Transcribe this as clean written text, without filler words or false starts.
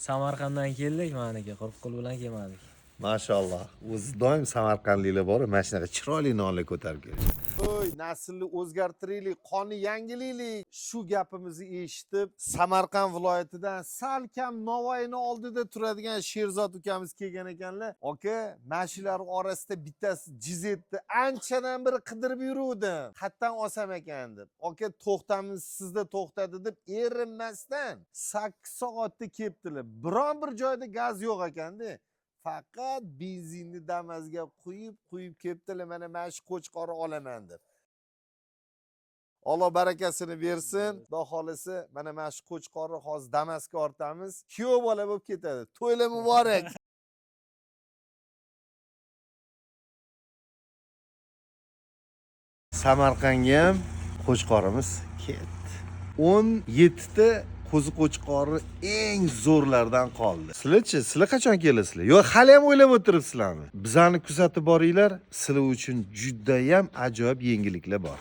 Samarqanddan keldik maniga, quruq qo'l bilan kelmadik. Mashalloh. O'zi doim Samarqandliklar bor, mana shunaqa chiroyli nonlar ko'tarib kelishadi. Voy, naslni o'zgartiraylik, qonni yangilaylik. Shu gapimizni eshitib, Samarqand viloyatidan salkam Navoiyni oldida turadigan Sherzod ukamiz kelgan ekanlar. Aka, mashinlar orasida bittasi jizetni anchadan beri qidirib yuruvdim. Qayerdan olsam ekan deb. Aka, to'xtamiz sizda to'xtadi deb erinmasdan 8 soatda kelibdilar. Biron bir joyda gaz yo'q ekanda. Faqat benzinni Damas'ga qo'yib kelibdilar, mana shu Qo'chqorni olaman deb. Alloh barakasini bersin. Xudo xolisi mana shu Qo'chqorni hozir Damas'ga ortamiz. Kuyov bola bo'lib ketadi. To'ylar muborak. Samarqandga ham Qo'chqorimiz ketdi. 17 ta qo'zi qo'chqori eng zo'rlardan qoldi. Sizlar-chi, sizlar qachon kelasizlar? Yo, hali ham o'ylab o'tiribsizlarmi? Bizani kuzatib boringlar. Sizlar uchun juda ham ajoyib yangiliklar bor.